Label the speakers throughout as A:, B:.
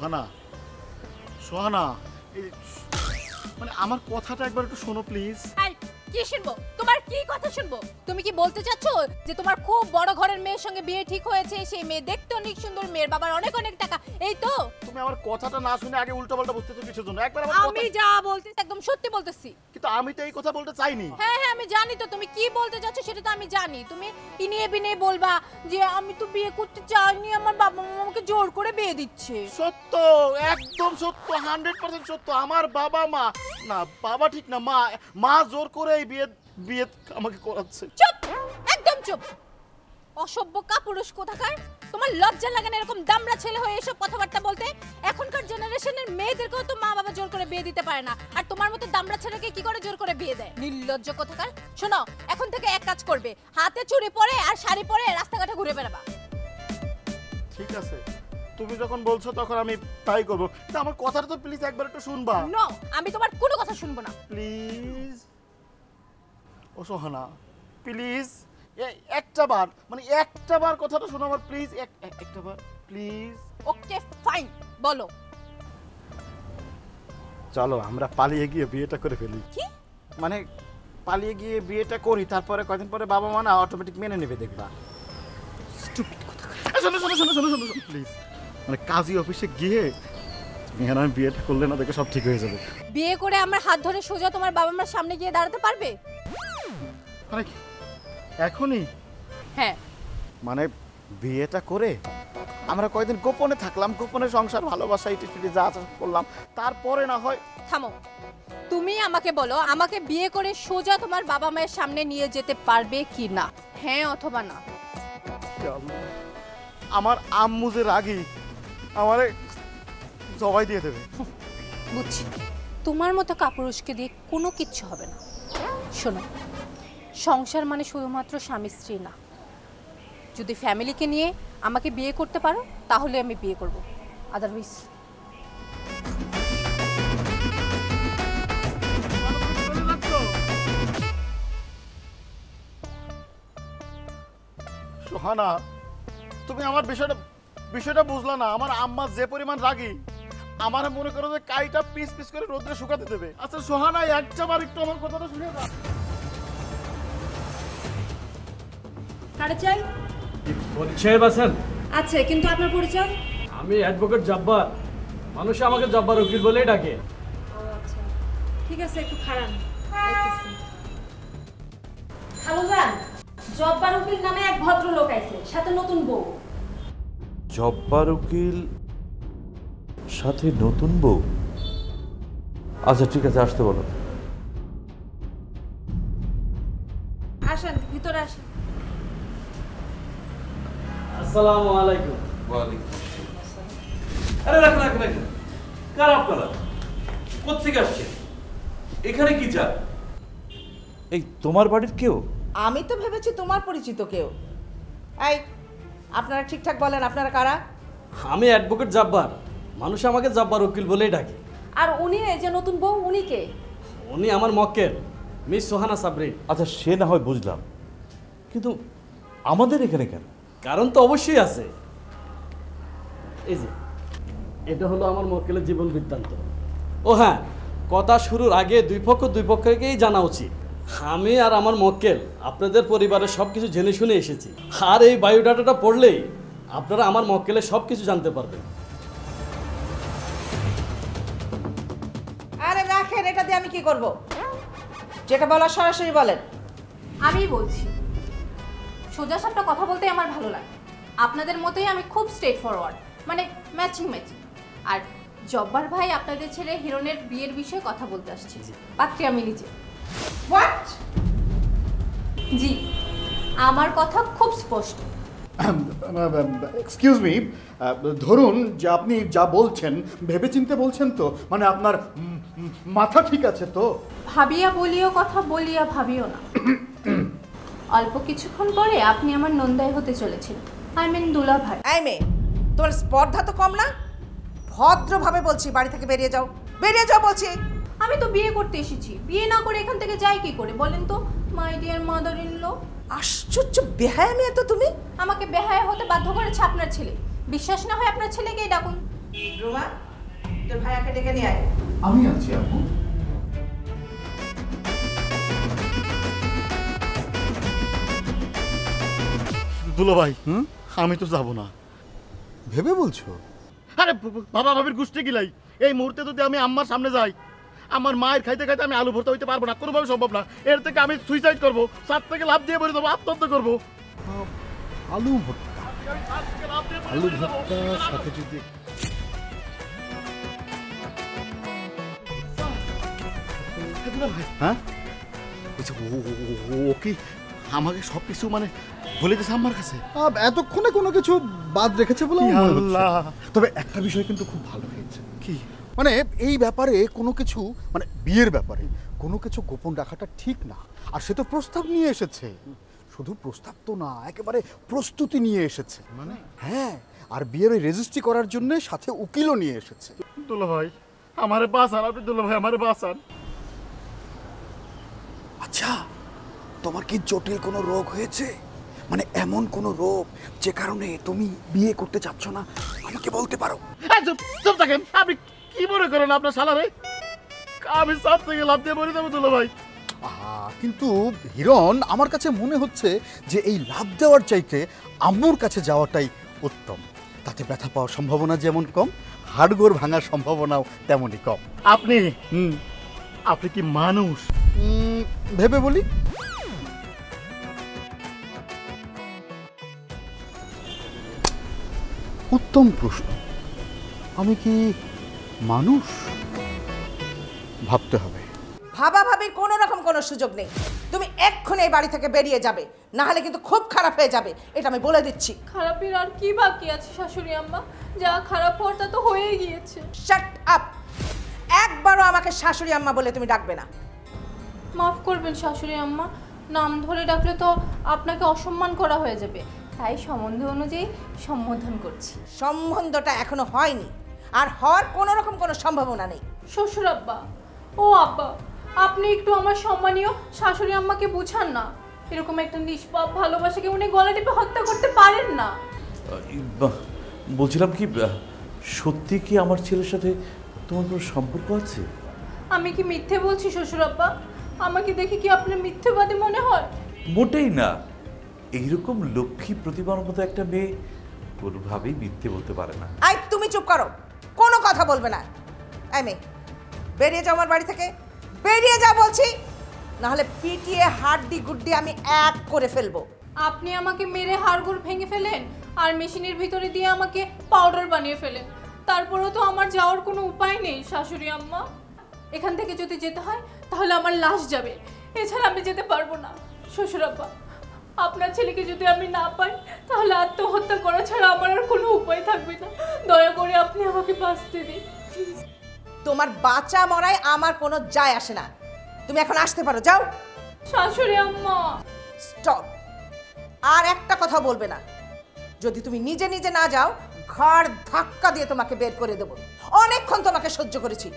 A: সোহানা সোহানা মানে আমার কথাটা একবার একটু শোনো প্লিজ।
B: কি শুনবো? তোমার কি কথা শুনবো? তুমি কি বলতে চাচ্ছ যে তোমার খুব বড় ঘরের মেয়ের সঙ্গে বিয়ে ঠিক হয়েছে, সেই মেয়ে দেখতে অনেক সুন্দর, মেয়ের বাবার অনেক অনেক টাকা, এই তো?
A: তুমি আমার কথাটা না শুনে আগে উল্টোপাল্টা বুঝতেছো কিসের জন্য? একবার আমার
B: আমি যা বলতেছি একদম সত্যি বলতেছি।
A: কিন্তু আমি তো এই কথা বলতে চাইনি।
B: হ্যাঁ হ্যাঁ আমি জানি তো তুমি কি বলতে যাচ্ছ, সেটা তো আমি জানি। তুমি ইনিয়ে বিনিয়ে বলবা যে আমি তো বিয়ে করতে চাইনি, আমার বাবা মা আমাকে জোর করে বিয়ে দিচ্ছে।
A: সত্য, একদম সত্য, 100% সত্য। আমার বাবা মা না, বাবা ঠিক না, মা জোর করে এই বিয়ে আমাকে করাচ্ছে।
B: চুপ, একদম চুপ। অসভ্য কাপুরুষ কোথাকার! তোমার লজ্জা লাগে না এরকম দামড়া ছেলে হয়ে এসব কথাবার্তা বলতে? এখনকার জেনারেশনের মেয়েদেরকেও তো মা বাবা জোর করে বিয়ে দিতে পারে না, আর তোমার মতো দামড়া ছেলেকে কি করে জোর করে বিয়ে দেয়? নির্লজ্জ কোথাকার! শোনো, এখন থেকে এক কাজ করবে, হাতে চুড়ি পরে আর শাড়ি পরে রাস্তাঘাটে ঘুরে বেড়াবা।
A: ঠিক আছে, তুমি যখন বলছো তখন আমি তাই করবো, কিন্তু আমার কথাটা তো প্লিজ একবার একটু শুনবা।
B: নো, আমি তোমার কোনো কথা শুনবো না।
A: প্লিজ ও সোহানা, প্লিজ একটা বার কথাটা শোনো আমার, প্লিজ একটা বার প্লিজ।
B: ওকে ফাইন, বলো।
A: চলো আমরা পালিয়ে গিয়ে বিয়েটা করে ফেলি।
B: কি
A: মানে পালিয়ে গিয়ে বিয়েটা করি, তারপরে কয়দিন পরে বাবা মা না অটোমেটিক মেনে নেবে, দেখবা। স্টুপিড কথা। শোনো শোনো শোনো শোনো শোনো প্লিজ, মানে কাজী অফিসে গিয়ে এখানে আমি বিয়েটা করলে না দেখে সব ঠিক হয়ে যাবে।
B: বিয়ে করে আমার হাত ধরে সোজা তোমার বাবা মার সামনে গিয়ে দাঁড়াতে পারবে?
A: মানে এখনই?
B: হ্যাঁ।
A: মানে বিয়েটা করে আমরা কয়দিন গোপনে থাকলাম, গোপনে সংসার ভালোবাসা ইটিটিটি যা আছে করলাম, তারপরে না হয়।
B: থামো, তুমি আমাকে বলো, আমাকে বিয়ে করে সোজা তোমার বাবা মায়ের সামনে নিয়ে যেতে পারবে কি না? হ্যাঁ অথবা না?
A: আমার আম্মু যে রাগী, আমারে জবাই দিয়ে দেবে।
B: বুঝছি, তোমার মতো কাপুরুষকে দিয়ে কোনো কিচ্ছু হবে না। শোনো, সংসার মানে শুধুমাত্র স্বামী স্ত্রী না। যদি ফ্যামিলিকে নিয়ে আমাকে বিয়ে করতে পারো তাহলে আমি বিয়ে করব, আদারওয়াইজ।
A: সোহানা, তুমি আমার বিষয়টা বুঝলা না। আমার আম্মা যে পরিমাণ রাগী, আমার মনে করো যে কাইটা পিস পিস করে রোদ্রে শুকাতে দেবে। আচ্ছা সোহানা, একটা বার একটু আমার কথাটা শুনে দাও।
C: কারে চাই?
D: পরিচয় বাসেন?
C: আচ্ছা, কিন্তু আপনার পরিচয়?
D: আমি অ্যাডভোকেট জব্বার, মানুষ আমাকে জব্বার উকিল বলেই ডাকে।
C: ও আচ্ছা, ঠিক আছে, একটু খারান। হ্যালো জান, জব্বার উকিল নামে এক ভদ্রলোক আইছে, সাথে নতুন বউ।
E: জব্বার উকিল সাথে নতুন বউ? আচ্ছা ঠিক আছে, আসতে বলো।
C: আসেন, ভিতরে আসেন।
D: আসসালামু আলাইকুম।
E: ওয়ালাইকুম।
F: আরে রাখেন রাখেন রাখেন, কার আপনারা? কোথেকে আসছে? এখানে কি চান?
E: এই তোমার বাড়ির কেউ?
G: আমি তো ভেবেছি তোমার পরিচিত কেউ। এই, আপনারা ঠিকঠাক বলেন, আপনারা কারা?
D: আমি অ্যাডভোকেট জব্বার, মানুষ আমাকে জব্বার উকিল বলেই ডাকে।
C: আর উনি এই যে নতুন বউ, উনি কে?
D: উনি আমার মক্কেল, মিস সোহানা সাবরিন।
E: আচ্ছা সে না হয় বুঝলাম, কিন্তু আমাদের এখানে কেন?
D: কারণ তো অবশ্যই আছে। এই যে এটা হলো আমার মক্কেলের জীবন বৃত্তান্ত। ও হ্যাঁ, কথা শুরুর আগে দুই পক্ষকেই জানা উচিত, আমি আর আমার মক্কেল আপনাদের পরিবারের সব কিছু জেনে শুনে এসেছি। আর এই বায়োডাটাটা পড়লেই আপনারা আমার মক্কেলের সব কিছু জানতে পারবেন।
G: আরে রাখেন, এটা দিয়ে আমি কি করব? যেটা বলার সরাসরি বলেন।
B: আমি বলছি, সোজা সাপটা কথা বলতে আমার ভালো লাগে। আপনাদের মতোই আমি খুব স্ট্রেট ফরওয়ার্ড, মানে ম্যাচিং। আর জব্বার ভাই আপনাদের ছেলে হিরণের বিয়ের বিষয়ে কথা বলতে আসছি। পাত্রী আমি নিজে।
G: হোয়াট?
B: জি, আমার কথা খুব স্পষ্ট।
A: এক্সকিউজ মি, ধরুন যে আপনি যা বলছেন ভেবেচিন্তে বলছেন তো? মানে আপনার মাথা ঠিক আছে তো?
B: ভাবিয়া বলিও কথা, বলিয়া ভাবিও না। অল্প কিছুক্ষণ পরে আপনি আমার নন্দাই হতে চলেছেন, আই মিন দুলা ভাই।
G: এই মেয়ে, তোমার স্পর্ধা তো কম না? ভদ্রভাবে বলছি, বাড়ি থেকে বেরিয়ে যাও, বেরিয়ে যাও বলছি।
B: আমি তো বিয়ে করতে এসেছি, বিয়ে না করে এখান থেকে যাই কি করে বলেন তো, my dear mother in law.
G: আশ্চর্য বেহায়া মেয়ে তো তুমি।
B: আমাকে বেহায়া হতে বাধ্য করেছে আপনার ছেলে। বিশ্বাস না হয় আপনার ছেলেকেই ডাকুন।
G: রুমা তোর ভাইয়াকে ডেকে নিয়ে আয়।
A: আমি আছি আম্মু। দুলো ভাই, আমি তো যাব না।
H: ভেবে বলছো?
A: আরে বাবা ভাবির গুষ্টি গিলাই, এই মুহূর্তে যদি আমি আম্মার সামনে যাই, আমার মায়ের খাইতে খাইতে আমি আলু ভর্তা হইতে পারবো না, কোনোভাবে সম্ভব না। এর থেকে আমি সুইসাইড করবো, ছাদ থেকে লাফ দিয়ে বেরিয়ে যাবো, আত্মহত্যা করবো।
H: আলু ভর্তা, আলু ভর্তার সাথে যদি
A: হ্যাঁ, ও কি আমাকে সব কিছু মানে বলে দিয়েছে আম্মার কাছে?
H: এতক্ষণে কোনো কিছু বাদ রেখেছে বলে আমার মনে হচ্ছে।
A: আল্লাহ।
H: তবে একটা বিষয় কিন্তু খুব ভালো হয়েছে।
A: কি?
H: মানে এই ব্যাপারে কোনো কিছু, মানে বিয়ের ব্যাপারে কোনো কিছু গোপন রাখাটা ঠিক না। আর সে তো প্রস্তাব নিয়ে এসেছে, শুধু প্রস্তাব তো না, একেবারে প্রস্তুতি নিয়ে এসেছে।
A: মানে?
H: হ্যাঁ, আর বিয়ের ওই রেজিস্ট্রি করার জন্য সাথে উকিলও নিয়ে এসেছে।
A: দুলো ভাই আমারে বাঁচান, আপনি দুলো ভাই আমারে বাঁচান।
H: আচ্ছা, তোমার কি জটিল কোনো রোগ হয়েছে? মানে এমন কোনো রোগ যে কারণে তুমি বিয়ে করতে চাচ্ছ না, আমাকে বলতে পারো।
A: চুপ চুপ থাকেন, আপনি কি মনে করেন আপনার শালারে? আমি ছাদ থেকে লাফ দিয়ে বেরিয়ে যাবো দুলো ভাই।
H: কিন্তু হিরণ, আমার কাছে মনে হচ্ছে যে এই লাভ দেওয়ার চাইতে আম্মুর কাছে যাওয়াটাই উত্তম। তাতে ব্যথা পাওয়ার সম্ভাবনা যেমন কম, হাড়গোড় ভাঙার সম্ভাবনাও তেমনই কম।
A: আপনি আপনি কি মানুষ?
H: ভেবে বলি। উত্তম প্রশ্ন। আমি কি মানুষ? ভাবতে হবে।
G: ভাবা ভাবির কোনো রকম কোনো সুযোগ নেই। তুমি এক্ষুনি এই বাড়ি থেকে বেরিয়ে যাবে, না হলে কিন্তু খুব খারাপ হয়ে যাবে, এটা আমি বলে দিচ্ছি।
B: খারাপের আর কি বাকি আছে শাশুড়ি আম্মা? যা খারাপ হওয়ার তা তো হয়েই গিয়েছে।
G: Shut up! একবারও আমাকে শাশুড়ি আম্মা বলে তুমি ডাকবে না।
B: মাফ করবেন শাশুড়ি আম্মা, নাম ধরে ডাকলে তো আপনাকে অসম্মান করা হয়ে যাবে, তাই সম্বন্ধ অনুযায়ী সম্বোধন করছি।
G: সম্বন্ধটা এখনো হয়নি, আর হওয়ার কোনো রকম কোনো সম্ভাবনা নেই।
B: শ্বশুর আব্বা, ও আব্বা, আপনি একটু আমার সম্মানীয় শাশুড়ি আম্মাকে বুঝান না। এরকম একটা নিষ্পাপ ভালোবাসাকে উনি গলা টিপে হত্যা করতে পারেন না।
F: বলছিলাম কি, সত্যি কি আমার ছেলের সাথে তোমার কোনো সম্পর্ক আছে?
B: আমি কি মিথ্যে বলছি শ্বশুর আব্বা? আমাকে দেখে কি আপনার মিথ্যেবাদী মনে হয়?
F: মোটেই না। এইরকম লক্ষ্মী প্রতিভার মতো একটা মেয়ে কোনোভাবেই মিথ্যে বলতে পারে না।
G: আই, তুমি চুপ করো, কোনো কথা বলবে না। এই মেয়ে, বেরিয়ে যাও আমার বাড়ি থেকে, বেরিয়ে যাও বলছি, নাহলে পিটিয়ে হাড্ডি গুড্ডি আমি এক করে ফেলবো।
B: আপনি আমাকে মেরে হাড়গোড় ভেঙে ফেলেন আর মেশিনের ভিতরে দিয়ে আমাকে পাউডার বানিয়ে ফেলেন, তারপরেও তো আমার যাওয়ার কোনো উপায় নেই শাশুড়ি আম্মা। এখান থেকে যদি যেতে হয় তাহলে আমার লাশ যাবে, এছাড়া আমি যেতে পারবো না। শ্বশুর আব্বা, আপনার ছেলেকে যদি আমি না পাই তাহলে আত্মহত্যা করা ছাড়া আমার আর কোনো উপায় থাকবে না। দয়া করে আপনি আমাকে বাঁচতে দিন।
G: তোমার বাঁচা মরায় আমার কোনো যায় আসে না, তুমি এখন আসতে পারো, যাও।
B: শাশুড়ি আম্মা,
G: স্টপ! আর একটা কথা বলবে না। যদি তুমি নিজে নিজে না যাও, ঘাড় ধাক্কা দিয়ে তোমাকে বের করে দেবো। অনেকক্ষণ তোমাকে সহ্য করেছি,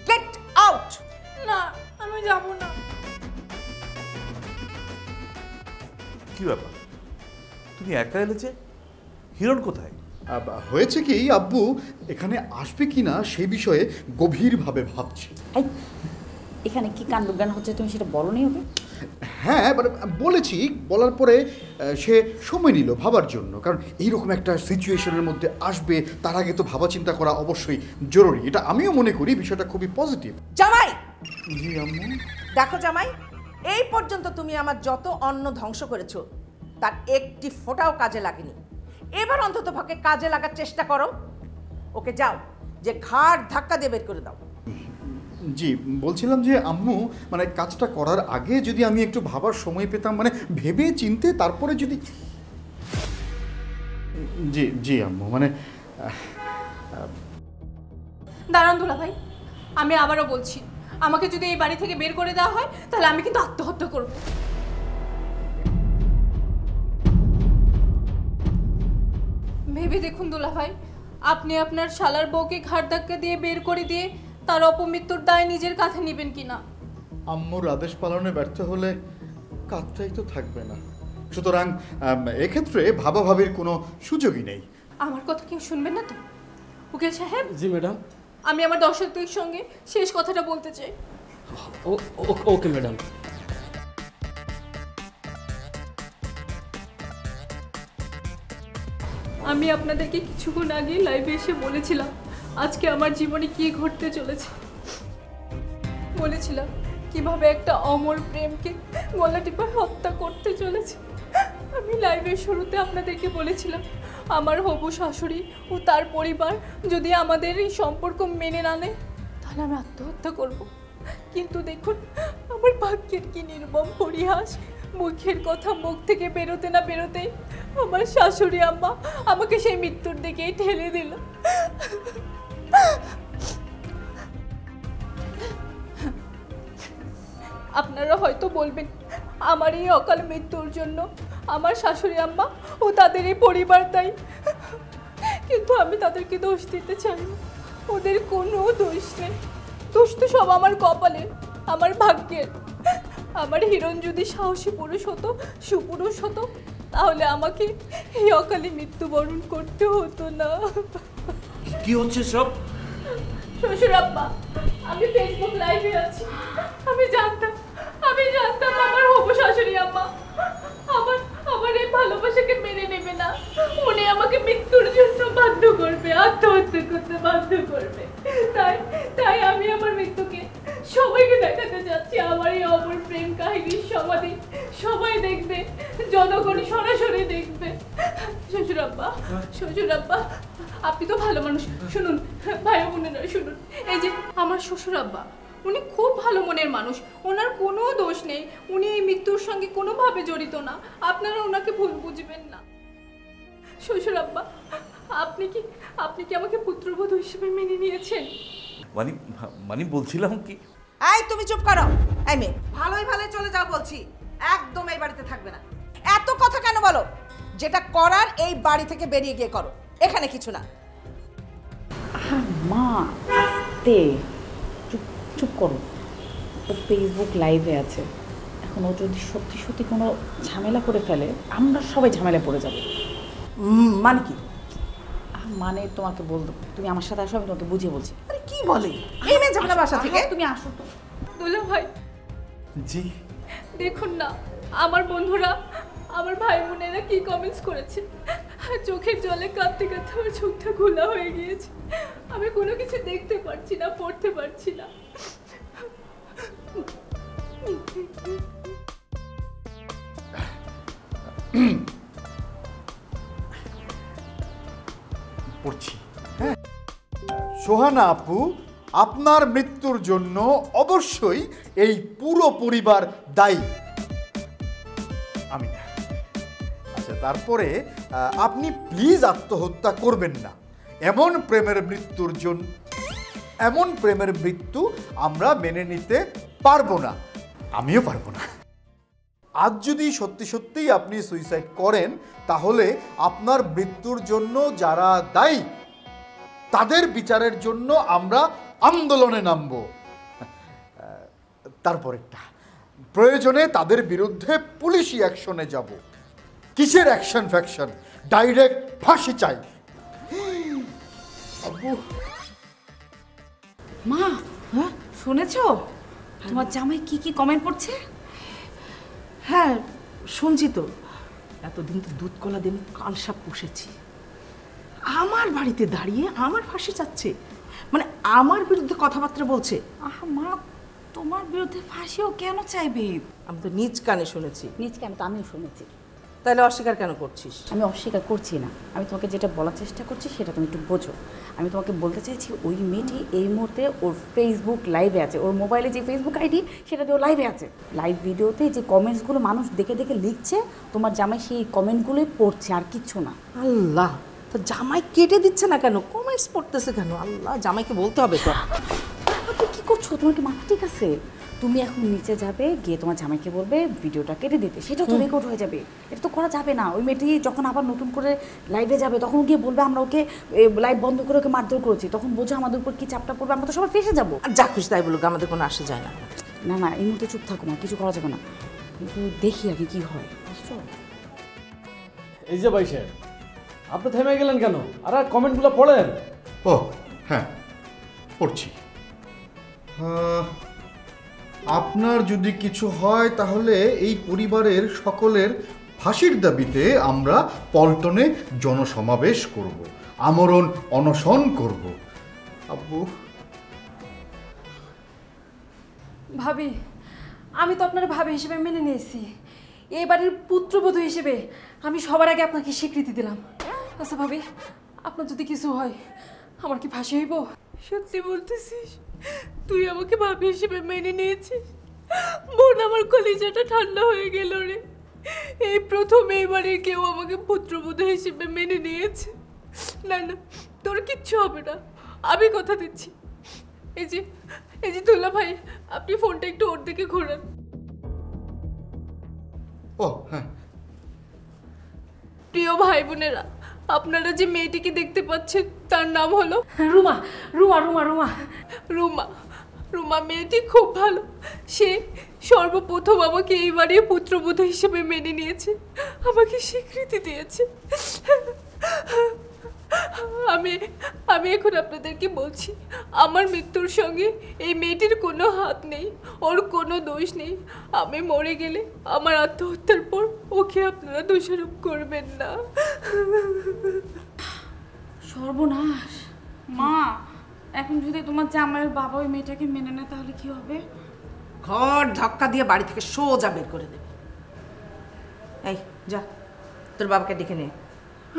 G: গেট আউট!
B: না, আমি যাব না।
F: কি ব্যাপার, তুমি একা এলে যে? হিরণ কোথায়?
H: হয়েছে কি আব্বু, এখানে আসবে কিনা সেই বিষয়ে গভীরভাবে ভাবছি।
I: এখানে কি কাণ্ডজ্ঞান হচ্ছে তুমি সেটা বলনি ওকে?
H: হ্যাঁ, মানে বলেছি, বলার পরে সে সময় নিল ভাবার জন্য, কারণ এইরকম একটা সিচুয়েশনের মধ্যে আসবে, তার আগে তো ভাবা চিন্তা করা অবশ্যই জরুরি। এটা আমিও মনে করি বিষয়টা খুবই পজিটিভ।
G: জামাই!
H: জি আম্মু।
G: দেখো জামাই, এই পর্যন্ত তুমি আমার যত অন্ন ধ্বংস করেছো তার একটি ফোঁটাও কাজে লাগেনি। এবার অন্তত পক্ষে কাজে লাগার চেষ্টা করো। ওকে যাও, যে ঘাড় ধাক্কা দিয়ে বের করে দাও।
H: জি, বলছিলাম যে আম্মু, মানে কাজটা করার আগে যদি আমি একটু ভাবার সময় পেতাম, মানে ভেবে চিনতে তারপরে যদি। জি জি আম্মু, মানে
B: দাঁড়ান দুলা ভাই, আমি আবারও বলছি, আমাকে যদি এই বাড়ি থেকে বের করে দেওয়া হয় তাহলে আমি কিন্তু আত্মহত্যা করব। ভেবে দেখুন দুলা ভাই, আপনি আপনার শালার বউকে ঘাড় ধাক্কা দিয়ে বের করে দিয়ে তার অপমৃত্যুর দায় নিজের কাঁধে নেবেন কিনা?
H: আম্মুর আদেশ পালনে ব্যর্থ হলে কাজটাই তো থাকবে না, সুতরাং এক্ষেত্রে ভাবাভাবির কোনো সুযোগই নেই।
B: আমার কথা কেউ শুনবেন না তো? উকিল সাহেব,
D: জি ম্যাডাম।
B: আমি আমার দর্শকদের সঙ্গে শেষ কথাটা বলতে চাই।
D: Okay madam.
B: আমি আপনাদেরকে কিছুক্ষণ আগে লাইভে এসে বলেছিলাম আজকে আমার জীবনে কি ঘটতে চলেছে। বলেছিলাম কিভাবে একটা অমর প্রেমকে গলা টিপে হত্যা করতে চলেছে। আমি লাইভের শুরুতে আপনাদেরকে বলেছিলাম আমার হবু শাশুড়ি ও তার পরিবার যদি আমাদের এই সম্পর্ক মেনে না নেয় তাহলে আমি আত্মহত্যা করব। কিন্তু দেখুন আমার ভাগ্যের কি নির্মম পরিহাস, মুখের কথা মুখ থেকে বেরোতে না বেরোতে আমার শাশুড়ি আম্মা আমাকে সেই মৃত্যুর দিকেই ঠেলে দিল। আপনারা হয়তো বলবেন আমার এই অকাল মৃত্যুর জন্য আমার শাশুড়ি আম্মা ও তাদের এই পরিবার দায়ী, কিন্তু আমি তাদেরকে দোষ দিতে চাই না। ওদের কোনো দোষ নেই, দোষ তো সব আমার কপালে, আমার ভাগ্যের। আমার হিরণ যদি সাহসী পুরুষ হতো, সুপুরুষ হতো, তাহলে আমাকে এই অকালে মৃত্যুবরণ করতে হতো না।
F: কি হচ্ছে সব?
B: শ্বশুর আব্বা, আমি ফেসবুক লাইভে আছি। আমি জানতাম আমার হবু শাশুড়ি আম্মা আমার এই ভালোবাসাকে মেনে নেবে না। উনি আমাকে মৃত্যুর জন্য বাধ্য করবে, আত্মহত্যা করতে বাধ্য করবে। তাই আমি আমার মৃত্যুকে সবাইকে দেখাতে যাচ্ছি। আমার এই অমর প্রেম কাহিনীর সমাধি সবাই দেখবে, জনগণ সরাসরি দেখবে। শ্বশুর আব্বা, আপনি তো ভালো মানুষ, শুনুন ভাই বোনেরা শুনুন। এই যে আমার শ্বশুর আব্বা, উনি খুব ভালো মনের মানুষ, ওনার কোনো দোষ নেই, উনি এই মৃত্যুর সঙ্গে কোনোভাবে জড়িত না। আপনারা ওনাকে ভুল বুঝবেন না। শ্বশুর আব্বা, আপনি কি আমাকে পুত্রবধূ হিসেবে মেনে নিয়েছেন?
F: মানে বলছিলাম কি,
G: এই তুমি চুপ করো। এই মেয়ে, ভালোই চলে যাও বলছি, একদম এই বাড়িতে থাকবে না। এত কথা কেন বলো? যেটা করার এই বাড়ি থেকে বেরিয়ে গিয়ে করো, এখানে কিছু না।
I: মা আস্তে, চুপ করো। ও ফেসবুক লাইভে আছে, এখন ও যদি সত্যি সত্যি কোনো ঝামেলা করে ফেলে আমরা সবাই ঝামেলা পড়ে যাবো।
G: মানে কি?
I: মানে তোমাকে বলতো, তুমি আমার সাথে আসো, আমি তোমাকে বুঝিয়ে বলছি।
G: আরে কি বলে এই মেয়ে, যাবে না বাসা থেকে?
I: তুমি আসো তো।
B: দুলা ভাই,
F: জি
B: দেখুন না আমার বন্ধুরা, আমার ভাই বোনেরা কি কমেন্টস করেছে। চোখের জলে কাঁদতে কাঁদতে আমার চোখটা ঘোলা হয়ে গিয়েছে। আমি কোনো কিছু দেখতে পারছি না, পড়তে পারছি না।
H: পড়ছি। হ্যাঁ, সোহানা আপু, আপনার মৃত্যুর জন্য অবশ্যই এই পুরো পরিবার দায়ী। আমি আচ্ছা, তারপরে আপনি প্লিজ আত্মহত্যা করবেন না। এমন প্রেমের মৃত্যু আমরা মেনে নিতে পারবো না, আমিও পারবো না। আজ যদি সত্যিই আপনি সুইসাইড করেন, তাহলে আপনার মৃত্যুর জন্য যারা দায়ী তাদের বিচারের জন্য আমরা আন্দোলনে নামব। তারপরেরটা, প্রয়োজনে তাদের বিরুদ্ধে পুলিশি অ্যাকশনে যাব। কিসের অ্যাকশন ফ্যাকশন, ডাইরেক্ট ফাঁসি চাই।
I: মা, হ্যাঁ শুনেছো তোমার জামাই কি কমেন্ট করছে?
G: হ্যাঁ শুনছি তো। এতদিন তো দুধ কলা দিয়ে কালসাপ পুষেছি, আমার বাড়িতে দাঁড়িয়ে আমার ফাঁসি চাচ্ছে, মানে আমার বিরুদ্ধে কথাবার্তা বলছে।
I: আহা মা, তোমার বিরুদ্ধে ফাঁসিও কেন চাইবে?
G: আমি তো নিজ কানে শুনেছি।
I: নিজ কেন, তো আমিও শুনেছি।
G: তাহলে অস্বীকার কেন করছিস?
I: আমি অস্বীকার করছি না, আমি তোমাকে যেটা বলার চেষ্টা করছি সেটা তুমি একটু বোঝো। আমি তোমাকে বলতে চাইছি ওই মেয়েটি এই মুহূর্তে ওর ফেসবুক লাইভে আছে, ওর মোবাইলে যে ফেসবুক আইডি সেটাতে ও লাইভে আছে। লাইভ ভিডিওতে যে কমেন্টসগুলো মানুষ দেখে লিখছে, তোমার জামাই সেই কমেন্টগুলোই পড়ছে, আর কিচ্ছু না।
G: আল্লাহ, তো জামাই কেটে দিচ্ছে না কেন? কমেন্টস পড়তেছে কেন? আল্লাহ, জামাইকে বলতে হবে তো।
I: তুমি কি করছো? তোমার কি মাথা ঠিক আছে? তুমি এখন নিচে যাবে, গিয়ে তোমার জামাইকে বলবে ভিডিওটা কেটে দিতে, সেটাও তো রেকর্ড হয়ে যাবে। এটা তো করা যাবে না। ওই মেয়েটি যখন আবার নতুন করে লাইভে যাবে তখন গিয়ে বলবে আমরা ওকে লাইভ বন্ধ করে ওকে মারধর করেছি, তখন বোঝো আমাদের উপর কি চাপটা পড়বে, আমরা তো সবাই ফেসে যাবো।
G: আর যা খুশি তাই বলুক, আমাদের কোনো আসে যায় না।
I: না এই মুহূর্তে চুপ থাকো না, কিছু করা যাবে না, কিন্তু দেখি আগে কি হয়, বুঝছো?
D: এই যে ভাই সাহেব, আপনি থেমে গেলেন কেন? আর কমেন্টগুলো পড়েন,
H: ও হ্যাঁ, পড়ছি। আপনার যদি কিছু হয় তাহলে এই পরিবারের সকলের ফাঁসির দাবিতে আমরা পল্টনে জনসমাবেশ করব, আমরণ অনশন করব। আব্বু।
C: ভাবি, আমি তো আপনার ভাবি হিসেবে মেনে নিয়েছি। এই বাড়ির পুত্রবধূ হিসেবে আমি সবার আগে আপনাকে স্বীকৃতি দিলাম। আচ্ছা ভাবি, আপনার যদি কিছু হয় আমার কি ফাঁসি হইব?
J: সত্যি বলতেছিস? তুই আমাকে ভাবি হিসেবে মেনে নিয়েছিস? বোন, আমার কলিজাটা ঠান্ডা হয়ে গেল রে। এই প্রথম এই বাড়ির কেউ আমাকে পুত্রবধূ হিসেবে মেনে নিয়েছে। না না, তোর কিচ্ছু হবে না, আমি কথা দিচ্ছি। এই যে দুলা ভাই, আপনি ফোনটা একটু ওর দিকে ঘোরান।
H: ও হ্যাঁ।
J: প্রিয় ভাই বোনেরা, আপনারা যে মেয়েটিকে দেখতে পাচ্ছেন তার নাম হলো
C: রুমা। রুমা রুমা রুমা
J: রুমা। রুমা মেয়েটি খুব ভালো। সে সর্বপ্রথম আমাকে এই বাড়ির পুত্রবধূ হিসেবে মেনে নিয়েছে, আমাকে স্বীকৃতি দিয়েছে। আমি এখন আপনাদেরকে বলছি, আমার মৃত্যুর সঙ্গে এই মেয়েটির কোনো হাত নেই, ওর কোনো দোষ নেই। আমি মরে গেলে আমার আত্মহত্যার পর ওকে আপনারা দোষারোপ করবেন না।
I: সর্বনাশ! মা, এখন যদি তোমার জামাইয়ের বাবা ওই মেয়েটাকে মেনে নেয় তাহলে কি হবে?
G: ঘর ধাক্কা দিয়ে বাড়ি থেকে সোজা বের করে দেবে। এই যা, তোর বাবাকে ডেকে নে।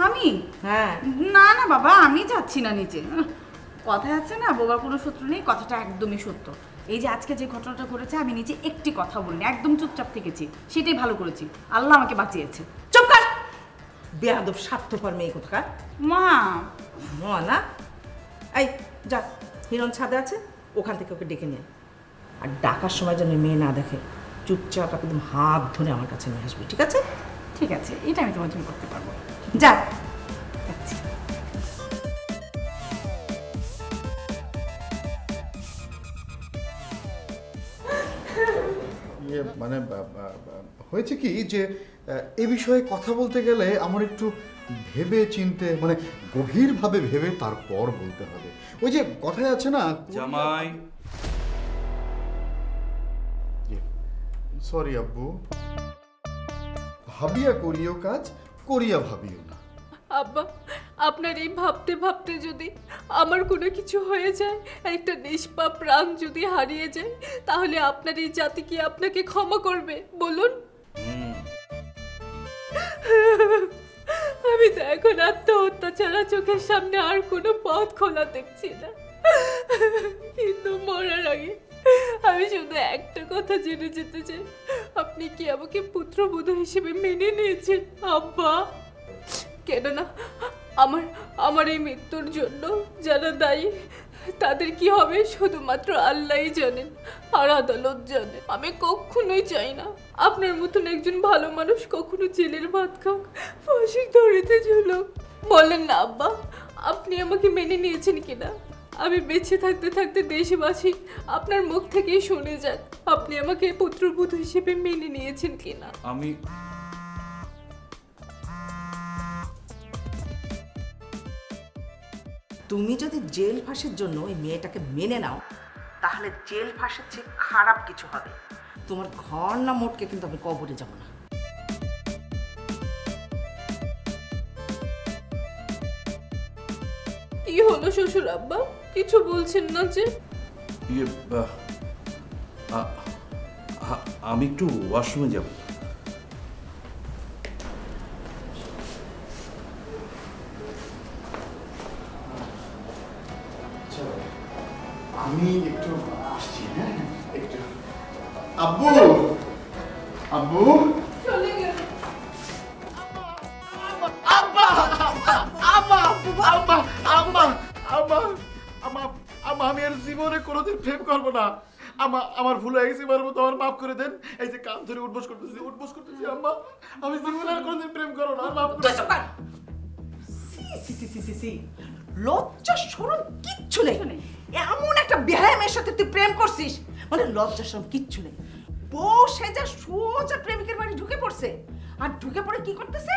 I: আমি?
G: হ্যাঁ।
I: না না বাবা, আমি যাচ্ছি না নিচে। কথায় আছে না, বোবার কোনো শত্রু নেই, কথাটা একদমই সত্য। এই যে আজকে যে ঘটনাটা ঘটেছে, আমি নিচে একটি কথা বলিনি, একদম চুপচাপ থেকেছি, সেটাই ভালো করেছি। আল্লাহ আমাকে বাঁচিয়েছে।
G: চুপ কর, বেয়াদব স্বার্থপর মেয়ে কোথাকার।
I: মা
G: না, এই যা, হিরণ ছাদে আছে, ওখান থেকে ওকে ডেকে নিয়ে। আর ডাকার সময় যেন মেয়ে না দেখে, চুপচাপ একদম হাত ধরে আমার কাছে নিয়ে আসবি, ঠিক আছে?
I: ঠিক আছে, এটা আমি তোমার জন্য করতে পারবো। যা, যাচ্ছি।
H: মানে হয়েছে কি যে এ বিষয়ে কথা বলতে গেলে আমার একটু ভেবে চিনতে, মানে গভীরভাবে ভেবে তারপর বলতে হবে। ওই যে কথায় আছে না,
F: জামাই।
H: সরি আব্বু, ভাবিয়া করিও কাজ, করিয়া ভাবিও না।
J: আব্বা, আপনার এই ভাবতে ভাবতে যদি আমার কোনো কিছু হয়ে যায়, একটা নিষ্পাপ প্রাণ যদি হারিয়ে যায়, তাহলে আপনার এই জাতি কি আপনাকে ক্ষমা করবে বলুন? আমি তো এখন আত্মহত্যা ছাড়া চোখের সামনে আর কোনো পথ খোলা দেখছি না। কিন্তু মরার আগে আমি শুধু একটা কথা জেনে যেতে চাই, আপনি কি আমাকে পুত্রবধূ হিসেবে মেনে নিয়েছেন আব্বা? কেননা আমার এই মৃত্যুর জন্য যারা দায়ী, তাদের কি হবে শুধুমাত্র আল্লাহই জানেন, আর আদালত জানে। আমি কখনোই চাই না আপনার মতন একজন ভালো মানুষ কখনো জেলের ভাত খাক, ফাঁসির দড়িতে ঝুলুক। বলেন না আব্বা, আপনি আমাকে মেনে নিয়েছেন কিনা? আমি বেঁচে থাকতে থাকতে দেশবাসী আপনার মুখ থেকেই শুনে যাক, আপনি আমাকে পুত্রবধূ হিসেবে মেনে নিয়েছেন কিনা।
G: তুমি যদি জেল ফাঁসির জন্য ওই মেয়েটাকে মেনে নাও, তাহলে জেল ফাঁসির চেয়ে খারাপ কিছু হবে। তোমার ঘর না মোটকে কিন্তু আমি কবরে যাব না।
J: কি হলো শ্বশুর আব্বা, কিছু বলছেন না যে?
F: আমি একটু ওয়াশরুমে যাব।
H: আমি একটু আসছি। হ্যাঁ একটু। আব্বু, আব্বু,
J: চলে গেল।
A: আমি আর জীবনে কোনোদিন প্রেম করবো না। আমার ভুল হয়ে গেছে, এবার মতো আমার মাফ করে দেন। এই যে কান ধরে উঠবোস করতেছি আম্মা, আমি জীবনে আর কোনোদিন প্রেম করবো না, মাফ করে দেন।
G: লজ্জা শরম কিচ্ছু নেই। এমন একটা বেহায়া মেয়ের সাথে তুই প্রেম করছিস, মানে লজ্জা শরম কিচ্ছু নেই। বউ সেজা সোজা প্রেমিকের বাড়ি ঢুকে পড়ছে, আর ঢুকে পড়ে কি করতেছে?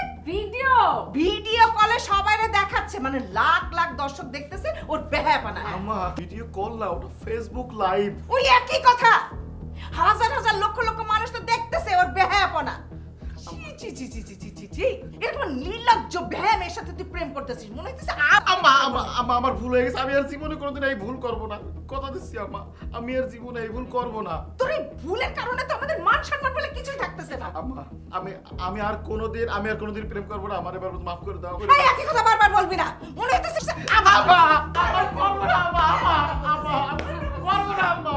G: ভিডিও কলে সবাইরে দেখাচ্ছে, মানে লাখ লাখ দর্শক দেখতেছে ওর বেহায়াপনা।
A: আম্মা ভিডিও কল না, ওটা ফেসবুক লাইভ।
G: ওই একই কথা, হাজার হাজার লক্ষ লক্ষ মানুষ তো দেখতেছে ওর বেহায়াপনা। ছি ছি ছি ছি ছি ছি ছি, এরকম নির্লজ্জ বেহামের সাথে তুই প্রেম করতেছিস, মনে হইতেছে
A: আম্মা আম্মা আম্মা আমার ভুল হয়ে গেছে, আমি আর জীবনে কোনোদিন এই ভুল করব না, কথা দিচ্ছি আম্মা, আমি আর জীবনে এই ভুল করব না।
G: তোর এই ভুলের কারণে তো আমাদের মান সম্মান বলে কিছুই থাকতেছে না।
A: আম্মা আমি আর কোনোদিন প্রেম করব না, আমার এবার মাফ করে দাও।
G: এই একই কথা বারবার বলবি না, মনে হইতেছে
A: আম্মা আমার করব না আম্মা, আম্মা করব না আম্মা,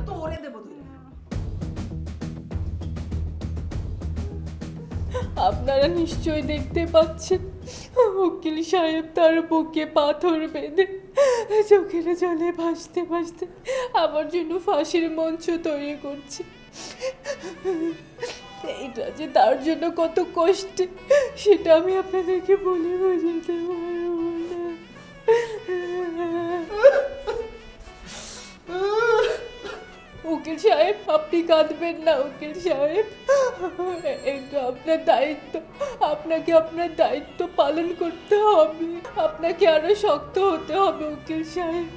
G: তো ওরে দেব তুই।
J: আপনারা নিশ্চয়ই দেখতে পাচ্ছেন উকিল সাহেব তার বুকে পাথর বেঁধে চোখের জলে ভাসতে ভাসতে আমার জন্য ফাঁসির মঞ্চ তৈরি করছে। এটা যে তার জন্য কত কষ্ট সেটা আমি আপনাদেরকে বলে বোঝাতে পারবো না। উকিল সাহেব আপনি কাঁদবেন না। উকিল সাহেব এটা আপনার দায়িত্ব, আপনাকে আপনার দায়িত্ব পালন করতে হবে, আপনাকে আরো শক্ত হতে হবে। উকিল সাহেব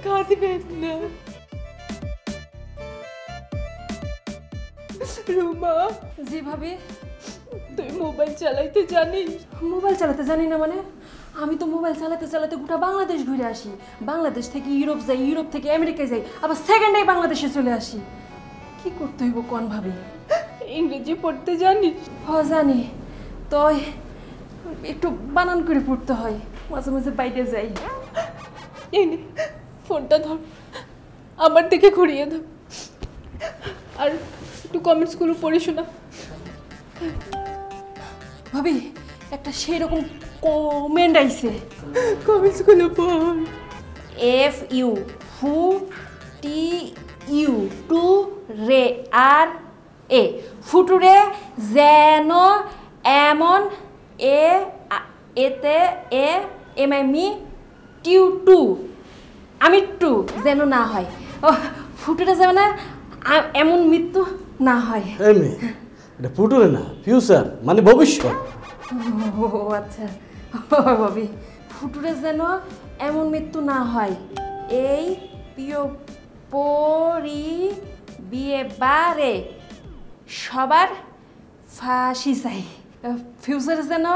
J: কাঁদবেন না। রুমা,
C: জি ভাবি।
J: তুই মোবাইল চালাইতে জানিস?
C: মোবাইল চালাতে জানি না মানে? আমি তো মোবাইল চালাতে চালাতে গোটা বাংলাদেশ ঘুরে আসি। বাংলাদেশ থেকে ইউরোপ যাই, ইউরোপ থেকে আমেরিকায় যাই, আবার সেকেন্ডে বাংলাদেশে চলে আসি। কি করতে হইব কোন ভাবি?
J: ইংরেজি পড়তে জানিস?
C: হ জানি, তো একটু বানান করে পড়তে হয়, মাঝে মাঝে বাইরে যাই।
J: এই নে ফোনটা ধর, আমার দিকে ঘুরিয়ে দাও, আর একটু কমেন্টসগুলো পড়ে শোনা।
C: ভাবি একটা সেই রকম কমেন্ট আইছে।
J: কমেন্টসগুলো পড়।
C: FU হু TU টু রে আর এ ফুটুরে যেন এমন এ এতে এ এমআইমি টিউ টু আমি টু যেন না হয়। ও ফুটুরে যেন এমন মৃত্যু না হয়।
D: এই মেয়ে, এটা ফুটুরে না, ফিউচার মানে ভবিষ্যৎ।
C: ও আচ্ছা ভাবি, ফুটুরে যেন এমন মৃত্যু না হয়, এই পরিবারে সবার ফাঁসি চাই। ফিউচারে যেন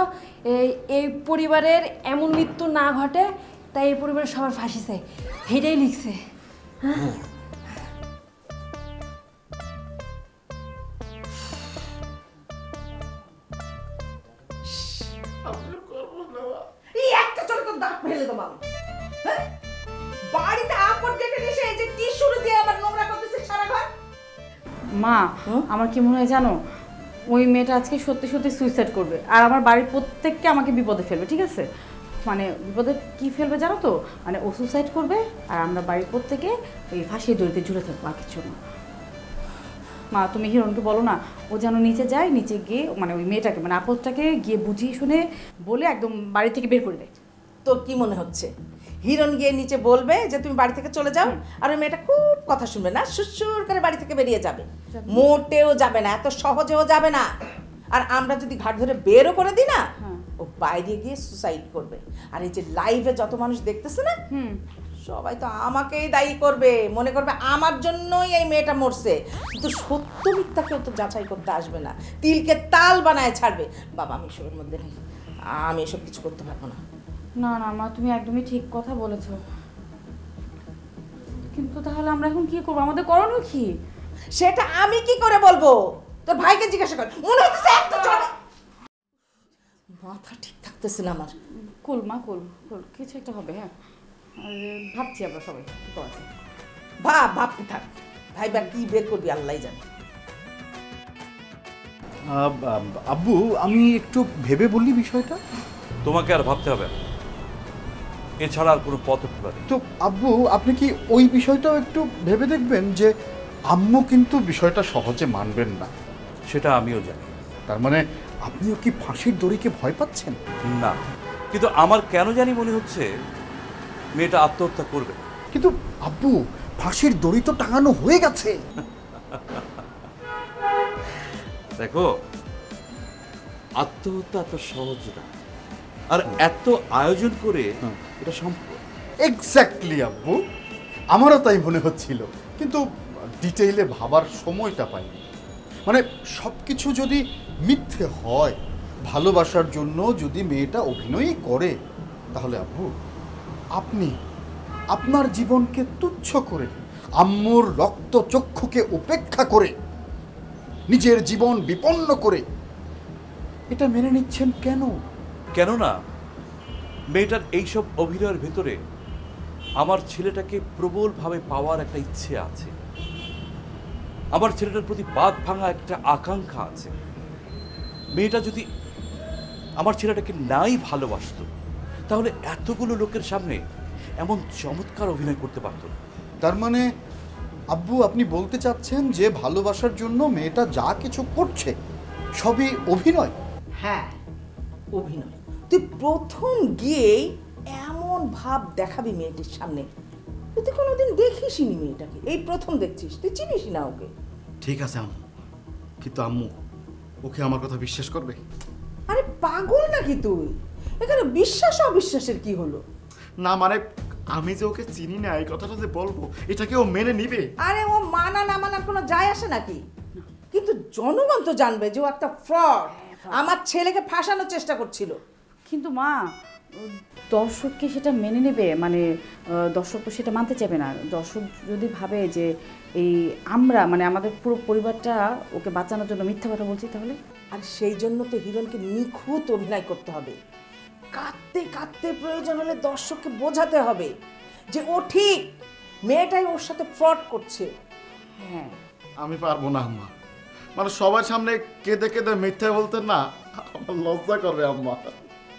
C: এই পরিবারের এমন মৃত্যু না ঘটে, তাই এই পরিবারের সবার ফাঁসি চাই, সেটাই লিখছে। হ্যাঁ
G: একটা চলে তো দাঁত ফেলে দেবো আমি। বাড়িতে আপদ ডেকে এসে এই যে টিস্যু দিয়ে আমার নোংরা করতেছে সারা ঘর।
I: মা আমার কি মনে হয় জানো, ওই মেয়েটা আজকে সত্যি সত্যি সুইসাইড করবে, আর আমার বাড়ির প্রত্যেককে আমাকে বিপদে ফেলবে। ঠিক আছে, মানে বিপদে কি ফেলবে জানো তো, মানে ও সুইসাইড করবে আর আমরা বাড়ির প্রত্যেকে ওই ফাঁসির দড়িতে ঝুলে থাকবো, আর কিছু না। মা তুমি হিরণকে বলো না, ও যেন নিচে যায়, নিচে গিয়ে মানে ওই মেয়েটাকে মানে আপদটাকে গিয়ে বুঝিয়ে শুনে বলে একদম বাড়ি থেকে বের করে দেয়।
G: তোর কি মনে হচ্ছে হিরণ গিয়ে নিচে বলবে যে তুমি বাড়ি থেকে চলে যাও, আর ওই মেয়েটা খুব কথা শুনবে না, সুসুর করে বাড়ি থেকে বেরিয়ে যাবে? মোটেও যাবে না, এত সহজেও যাবে না। আর আমরা যদি ঘাট ধরে বেরও করে দিই না, ও বাইরে গিয়ে সুসাইড করবে। আর এই যে লাইভে যত মানুষ দেখতেছে না, সবাই তো আমাকেই দায়ী করবে, মনে করবে আমার জন্যই এই মেয়েটা মরছে। কিন্তু সত্য মিথ্যা কেউ তো যাচাই করতে আসবে না, তিলকে তাল বানায় ছাড়বে। বাবা আমি এসবের মধ্যে নেই, আমি এসব কিছু করতে পারবো না।
I: না না মা, তুমি একদমই ঠিক কথা বলেছো, কিন্তু তাহলে আমরা এখন কি করবো? আমাদের করণীয় কি?
G: সেটা আমি কি করে বলবো? তোর ভাইকে জিজ্ঞাসা কর। মনে হচ্ছে একটু চলে, মাথা ঠিক থাকতেছে না আমার।
I: কুল মা কুল কুল, কিছু একটা হবে। হ্যাঁ ভাবছি আমরা সবাই কি করা যায়।
G: ভাবতে থাক, ভাইবার কি বের করবি আল্লাহ জানে।
H: আব্বু আমি একটু ভেবে বললি বিষয়টা।
F: তোমাকে আর ভাবতে হবে না, এছাড়া আর কোনো পথ খোলা নেই।
H: তো আব্বু আপনি কি ওই বিষয়টাও একটু ভেবে দেখবেন যে আম্মু কিন্তু বিষয়টা সহজে মানবেন না।
F: সেটা আমিও জানি।
H: তার মানে আপনিও কি ফাঁসির দড়িকে ভয় পাচ্ছেন?
F: না, কিন্তু আমার কেন জানি মনে হচ্ছে মেয়েটা আত্মহত্যা করবে।
H: কিন্তু আব্বু ফাঁসির দড়ি তো টাঙানো হয়ে গেছে।
F: দেখো আত্মহত্যা এত সহজ না, আর এত আয়োজন করে এটা সম্ভব।
H: এক্স্যাক্টলি আব্বু, আমারও তাই মনে হচ্ছিল, কিন্তু ডিটেইলে ভাবার সময়টা পাইনি। মানে সব কিছু যদি মিথ্যে হয়, ভালোবাসার জন্য যদি মেয়েটা অভিনয়ই করে, তাহলে আব্বু আপনি আপনার জীবনকে তুচ্ছ করে, আম্মুর রক্তচক্ষুকে উপেক্ষা করে, নিজের জীবন বিপন্ন করে এটা মেনে নিচ্ছেন কেন?
F: কেননা মেয়েটার এইসব অভিনয়ের ভেতরে আমার ছেলেটাকে প্রবলভাবে পাওয়ার একটা ইচ্ছে আছে, আমার ছেলেটার প্রতি বাঁধ ভাঙা একটা আকাঙ্ক্ষা আছে। মেয়েটা যদি আমার ছেলেটাকে নাই ভালোবাসতো, তাহলে এতগুলো লোকের সামনে এমন চমৎকার অভিনয় করতে পারত না।
H: তার মানে আব্বু আপনি বলতে চাচ্ছেন যে ভালোবাসার জন্য মেয়েটা যা কিছু করছে সবই অভিনয়?
G: হ্যাঁ, অভিনয়। তুই প্রথম গিয়েই এমন ভাব দেখাবি মেয়েটির সামনে, তুই কোনোদিন দেখিসনি মেয়েটাকে, এই প্রথম দেখছিস, তুই চিনিস না ওকে।
A: ঠিক আছে আম্মু, কিন্তু আম্মু ওকে আমার কথা বিশ্বাস করবে?
G: আরে পাগল নাকি তুই? এখানে বিশ্বাস অবিশ্বাসের কি হলো?
A: না মানে আমি যে ওকে চিনি না, এই কথাটা যে বলবো এটাকে ও মেনে নিবে?
G: আরে ও মানা না মানার কোনো যায় আসে নাকি, কিন্তু জনগণ তো জানবে যে ও একটা ফ্রড, আমার ছেলেকে ফাঁসানোর চেষ্টা করছিল।
I: কিন্তু মা, দর্শককে সেটা মেনে নেবে? মানে দর্শক তো সেটা মানতে চাইবে না। দর্শক যদি ভাবে যে এই আমরা মানে আমাদের পুরো পরিবারটা ওকে বাঁচানোর জন্য মিথ্যা কথা বলছি, তাহলে?
G: আর সেই জন্য তো হিরণকে নিখুঁত অভিনয় করতে হবে, কাঁদতে কাঁদতে প্রয়োজন হলে দর্শককে বোঝাতে হবে যে ও ঠিক, মেয়েটাই ওর সাথে ফ্রড করছে।
I: হ্যাঁ,
A: আমি পারবো না আম্মা, মানে সবার সামনে কেঁদে কেঁদে মিথ্যা বলতেন না, আমার লজ্জা করবে আম্মা।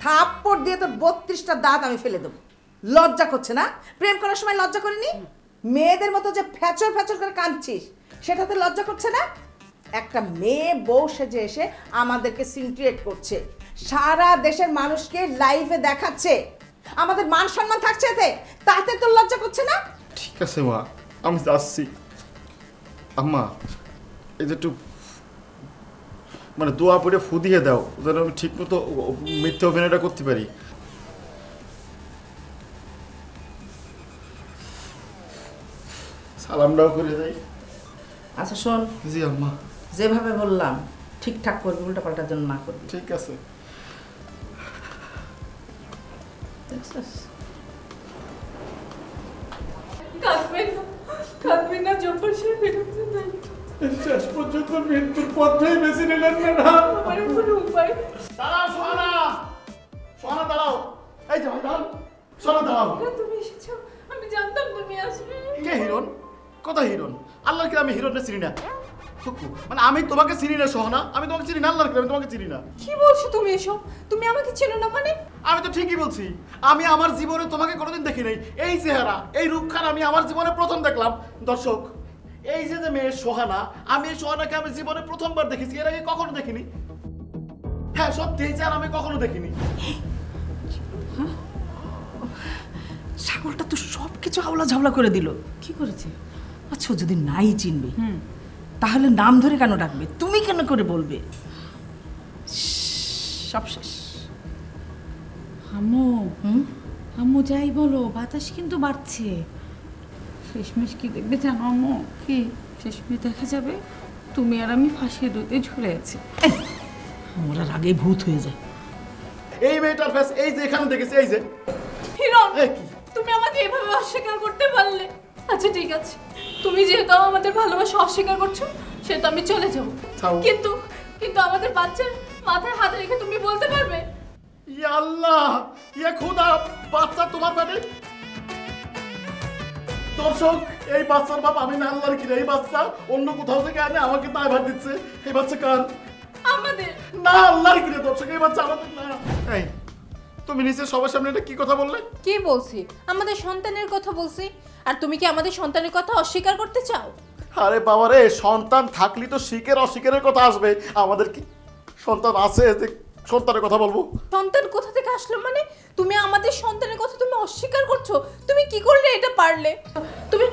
G: থাপ্পড় দিয়ে তোর 32টা দাঁত আমি ফেলে দেবো। লজ্জা করছে না? প্রেম করার সময় লজ্জা করিনি? মেয়েদের মতো যে ফ্যাচর ফ্যাচর করে কাঁদছিস, সেটাতে লজ্জা করছে না? একটা মেয়ে বউ সেজে এসে আমাদেরকে সিন ক্রিয়েট করছে, সারা দেশের মানুষকে লাইভে দেখাচ্ছে, আমাদের মান সম্মান থাকছে এতে, তাতে তোর লজ্জা করছে না?
A: ঠিক আছে মা, আমি যাচ্ছি। আম্মা এই যে একটু মানে দোয়া পড়ে ফু দিয়ে দাও, যেন আমি ঠিক মতো মিথ্যা অভিনয়টা করতে পারি। সালামটাও করে যাই।
G: আচ্ছা শোন,
A: জি আম্মা।
G: যেভাবে বললাম ঠিকঠাক করবি, উল্টা পাল্টার জন্য না করবি।
A: ঠিক আছে।
J: কাঁদবেন না জব্বর সাহেব, এরকম নাই।
A: শেষ পর্যন্ত মৃত্যুর পথটাই বেছে নিলেন না।
J: আমার কোনো উপায়।
A: দাঁড়াও সোহানা, সোহানা দাঁড়াও, এই যে দাঁড়াও, সোহানা দাঁড়াও।
J: তুমি এসেছো, আমি জানতাম তুমি আসবে।
A: কে হিরণ? কথা হিরণ? আল্লাহর কি আমি হিরণকে চিনি না? মানে আমি তোমাকে চিনি না সোহানা, আমি তোমাকে চিনি না, আল্লাহর কি আমি তোমাকে চিনি না।
J: কি বলছো তুমি এসব? তুমি আমাকে চেনো না মানে?
A: আমি তো ঠিকই বলছি, আমি আমার জীবনে তোমাকে কোনোদিন দেখি নাই। এই চেহারা, এই রূপখান আমি আমার জীবনে প্রথম দেখলাম। দর্শক, এই যে যে মেয়ে সোহানা, আমি এই সোহানাকে আমি জীবনে প্রথমবার দেখেছি, এর আগে কখনো দেখিনি। হ্যাঁ সত্যি, এই চেহারা আমি কখনো দেখিনি।
G: ছাগলটা তো সব কিছু হাওলা ঝাওলা করে দিল।
I: কি করেছে?
G: আচ্ছা যদি নাই চিনবে তাহলে নাম ধরে কেন ডাকবে? তুমি কেন করে বলবে? সব শেষ।
I: আম্মু, আম্মু যাই বলো, বাতাস কিন্তু বাড়ছে। শেষমেশ কি দেখবে জানো আম্মু? কি শেষমেশ দেখা যাবে তুমি আর আমি ফাঁসির রোদে ঝরে আছি।
G: মরার আগে ভূত হয়ে যায়।
A: এই মেয়েটার ফেস এই যে এখানে দেখেছি, এই যে
J: হিরণ,
A: এই কি?
J: তুমি আমাকে এভাবে অস্বীকার করতে পারলে? আচ্ছা ঠিক আছে, তুমি যেহেতু আমাদের ভালোবাসা অস্বীকার করছো, সেটা আমি চলে যাবো। কিন্তু কিন্তু আমাদের বাচ্চার মাথায় হাত রেখে তুমি বলতে পারবে?
A: ইয়া আল্লাহ, ইয়া খোদা, বাচ্চা তোমার পেটে? দর্শক, এই বাচ্চার বাপ আমি না, আল্লাহর কি? এই বাচ্চা অন্য কোথাও থেকে আনে আমাকে দায়ভার দিচ্ছে। এই বাচ্চা কার?
J: আমাদের
A: না, আল্লাহর কি? দর্শক, এই বাচ্চা আমাদের না। এই তুমি নিচে সবার সামনে এটা কি কথা বললে?
B: কি বলছি? আমাদের সন্তানের কথা বলছি। আর তুমি কি আমাদের সন্তানের কথা অস্বীকার করতে চাও?
A: আরে বাবা রে, সন্তান থাকলে তো শিখের অস্বীকারের কথা আসবে। আমাদের কি সন্তান আছে যে সন্তানের কথা বলবো?
B: সন্তান কোথা থেকে আসলো মানে? তুমি আমাদের সন্তানের কথা তুমি অস্বীকার করছো? তুমি কি করলে এটা পারলে? তুমি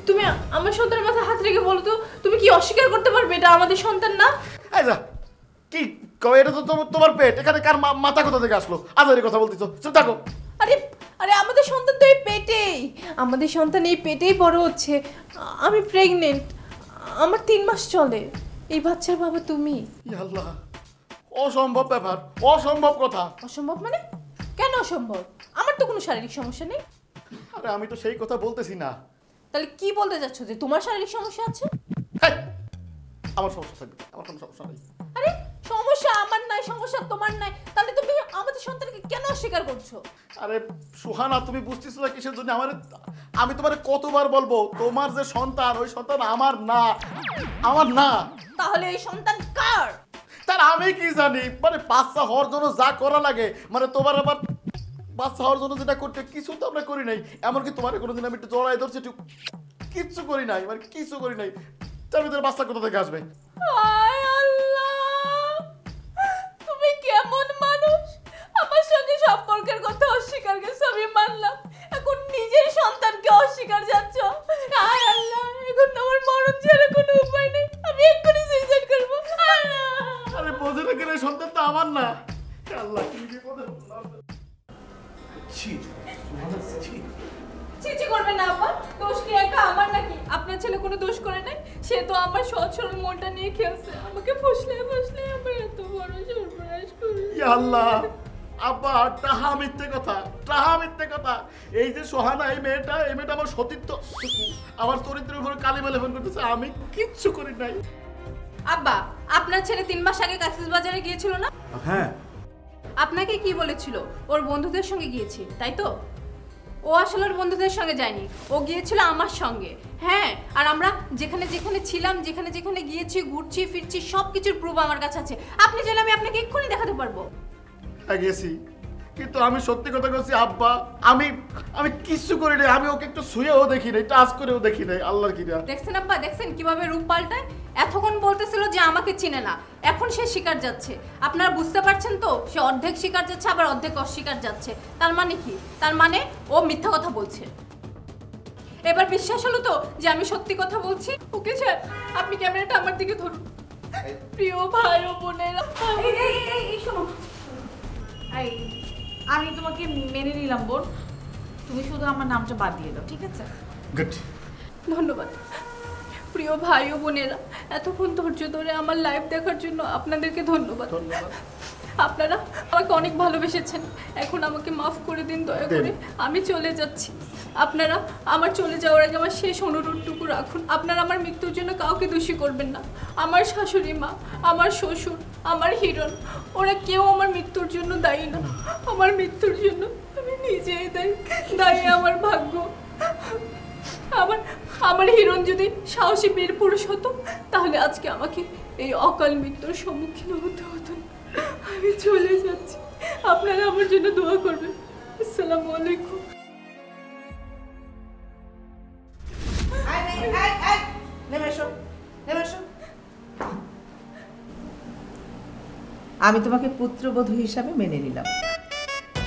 B: তুমি আমার সন্তানের মাথায় হাত রেখে বলো তো, তুমি কি অস্বীকার করতে পারবে এটা আমাদের সন্তান না?
A: এই যা, কি কবে এটা তো তোমার পেট, এখানে কার মাথা কোথা থেকে আসলো? আজারি কথা বলতেছো, চুপ থাকো।
J: আরে আরে আমাদের সন্তান তো এই পেটেই, আমাদের সন্তান এই পেটেই বড় হচ্ছে। আমি প্রেগনেন্ট, আমার 3 মাস চলে। এই বাচ্চার বাবা তুমি।
A: ইয়া আল্লাহ, অসম্ভব ব্যাপার, অসম্ভব কথা।
J: অসম্ভব মানে? কেন অসম্ভব? আমার তো কোনো শারীরিক সমস্যা নেই।
A: আরে আমি তো সেই কথা বলতেছি না।
J: তাহলে কি বলতে যাচ্ছ, যে তোমার শারীরিক সমস্যা আছে?
A: আমার সমস্যা থাকবে, আমার কোনো সমস্যা নেই।
J: আরে সমস্যা আমার নাই, সমস্যা তোমার নাই, তাহলে তুমি আমাদের সন্তানকে কেন অস্বীকার করছো?
A: আরে সুহানা, তুমি বুঝতেছো না কিসের জন্য? আমি তোমারে কতবার বলবো, তোমার যে সন্তান, ওই সন্তান আমার না, আমার না।
J: তাহলে এই সন্তান কার?
A: তার আমি কি জানি? মানে বাচ্চা হওয়ার জন্য যা করা লাগে, মানে তোমার আবার বাচ্চা হওয়ার জন্য যেটা করতে, কিছু তো আমরা করি নাই। এমনকি তোমার কোনোদিন আমি একটু জড়াই ধরছি, একটু কিচ্ছু করি নাই, মানে কিছু করি নাই। তার ভিতরে বাচ্চা কোথা থেকে আসবে?
J: হায় আল্লাহ, তুমি কেমন মানুষ? আমার সঙ্গে সম্পর্কের কথা অস্বীকার করছো, আমি মানলাম, এখন নিজের সন্তানকে অস্বীকার যাচ্ছ। হায় আল্লাহ, এখন তো আমার মরণ ছাড়া কোনো উপায় নেই, আমি এক্ষুনি সুইসাইড করবো।
A: আরে বোঝে না কেন, সন্তান তো আমার না। আল্লাহ, কি বিপদে পড়লাম।
J: চিচি করবে না আপা, দোষ কি একা আমার নাকি? আপনার ছেলে কোনো দোষ করে নাই, সে তো আমার সৎ সরল মনটা নিয়ে খেলছে, আমাকে ফুসলে ফুসলে আমার এত বড় সর্বনাশ করে।
A: ইয়া আল্লাহ, আব্বা টাহা মিথ্যে কথা, টাহা মিথ্যে কথা। এই যে সোহানা, এই মেয়েটা আমার সতীত্ব, আমার চরিত্রের উপরে কালিমা লেপন করতেছে, আমি কিচ্ছু করি নাই।
B: আব্বা, আপনার ছেলে 3 মাস আগে কাছিস বাজারে গিয়েছিল না?
A: হ্যাঁ।
B: আপনাকে কি বলেছিল? ওর বন্ধুদের সঙ্গে গিয়েছি, তাই তো? ও আসলে ওর বন্ধুদের সঙ্গে যায়নি, ও গিয়েছিল আমার সঙ্গে। হ্যাঁ, আর আমরা যেখানে যেখানে ছিলাম, যেখানে যেখানে গিয়েছি, ঘুরছি ফিরছি, সব কিছুর প্রুফ আমার কাছে আছে। আপনি চাইলে আমি আপনাকে এক্ষুনি দেখাতে পারবো।
A: গেছি, কিন্তু আমি সত্যি কথা বলছি আব্বা, আমি কিচ্ছু করি নাই। আমি ওকে একটু শুয়েও দেখি নাই, টাচ করেও দেখি নাই। আল্লাহর কিরা।
B: দেখছেন আব্বা, দেখছেন কিভাবে রূপ পাল্টায়? এতক্ষণ বলতেছিল যে আমাকে চিনে না, এখন সে স্বীকার যাচ্ছে। আপনারা বুঝতে পারছেন তো? সে অর্ধেক স্বীকার যাচ্ছে, আবার অর্ধেক অস্বীকার যাচ্ছে। তার মানে কি? তার মানে ও মিথ্যা কথা বলছে। এবার বিশ্বাস হলো তো যে আমি সত্যি কথা বলছি? ওকে স্যার, আপনি ক্যামেরাটা আমার দিকে ধরুন। প্রিয় ভাই ও বোনেরা,
I: এই শোনো, আমি তোমাকে মেনে নিলাম বোন, তুমি শুধু আমার নামটা বাদ দিয়ে দাও, ঠিক আছে?
A: গুড।
J: ধন্যবাদ। প্রিয় ভাই ও বোনেরা, এতক্ষণ ধৈর্য ধরে আমার লাইভ দেখার জন্য আপনাদেরকে ধন্যবাদ। আপনারা আমাকে অনেক ভালোবেসেছেন, এখন আমাকে মাফ করে দিন দয়া করে, আমি চলে যাচ্ছি। আপনারা আমার চলে যাওয়ার আগে আমার শেষ অনুরোধটুকু রাখুন, আপনারা আমার মৃত্যুর জন্য কাউকে দোষী করবেন না। আমার শাশুড়ি মা, আমার শ্বশুর, আমার হিরণ, ওরা কেউ আমার মৃত্যুর জন্য দায়ী না। আমার মৃত্যুর জন্য আমি নিজেই দায়ী আমার ভাগ্য। আমার হিরণ যদি সাহসী বীর পুরুষ হতো, তাহলে আজকে আমাকে এই অকাল মৃত্যুর সম্মুখীন হতে হতো না। আমি চলে যাচ্ছি, আপনারা আমার জন্য দোয়া করবেন। আসসালামু আলাইকুম।
G: আমি তোমাকে পুত্রবধূ হিসাবে মেনে নিলাম।